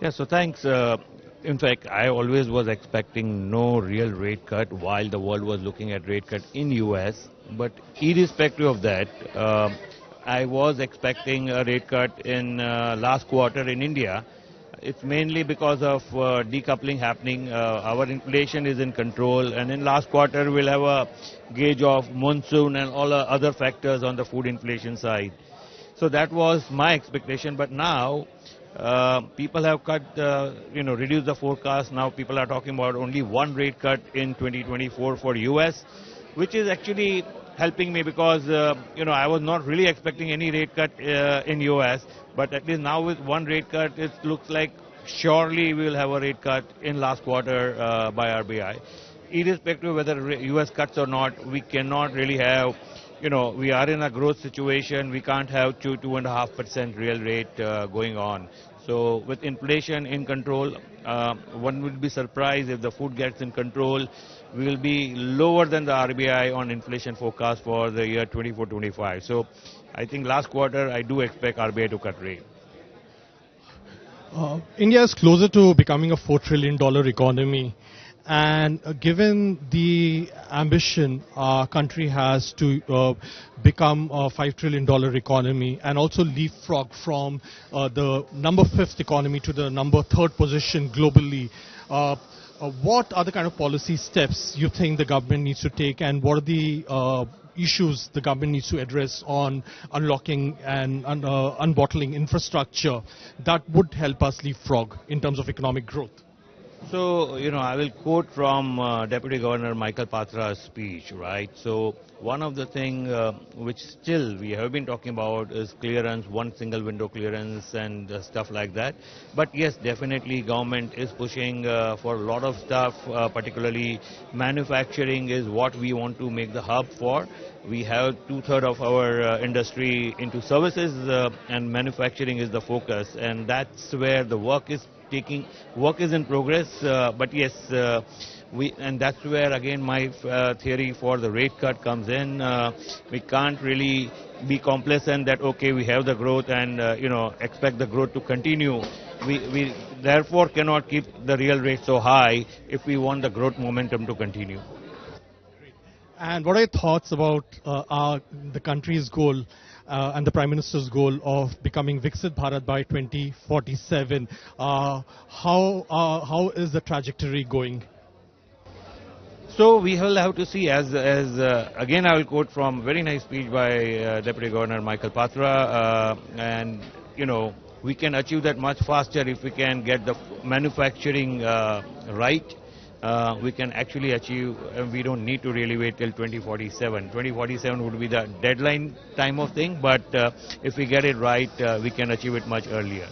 Yeah, so thanks. In fact, I always was expecting no real rate cut while the world was looking at rate cut in US. But irrespective of that, I was expecting a rate cut in last quarter in India. It's mainly because of decoupling happening. Our inflation is in control, and in last quarter we'll have a gauge of monsoon and all other factors on the food inflation side. So that was my expectation. But now people have cut, reduced the forecast. Now people are talking about only one rate cut in 2024 for US, which is actually helping me because, I was not really expecting any rate cut in US. But at least now with one rate cut, it looks like surely we will have a rate cut in last quarter by RBI. Irrespective of whether US cuts or not, we cannot really have, we are in a growth situation. We can't have 2.5% real rate going on. So with inflation in control, one would be surprised if the food gets in control. We will be lower than the RBI on inflation forecast for the year 24-25. So I think last quarter I do expect RBI to cut rate. India is closer to becoming a $4 trillion economy. And given the ambition our country has to become a $5 trillion economy and also leapfrog from the number 5th economy to the number 3rd position globally, what are the kind of policy steps you think the government needs to take, and what are the issues the government needs to address on unlocking and unbottling infrastructure that would help us leapfrog in terms of economic growth? So, I will quote from Deputy Governor Michael Patra's speech, right? So, one of the things which still we have been talking about is clearance, one single window clearance and stuff like that. But yes, definitely government is pushing for a lot of stuff, particularly manufacturing is what we want to make the hub for. We have 2/3 of our industry into services and manufacturing is the focus, and that's where the work is in progress, but yes, and that's where again my theory for the rate cut comes in. We can't really be complacent that okay, we have the growth and expect the growth to continue. We therefore cannot keep the real rate so high if we want the growth momentum to continue. And what are your thoughts about the country's goal and the Prime Minister's goal of becoming Viksit Bharat by 2047? How is the trajectory going? So we will have to see. As again, I will quote from very nice speech by Deputy Governor Michael Patra, and we can achieve that much faster if we can get the manufacturing right. We can actually achieve, we don't need to really wait till 2047. 2047 would be the deadline time of thing, but if we get it right, we can achieve it much earlier.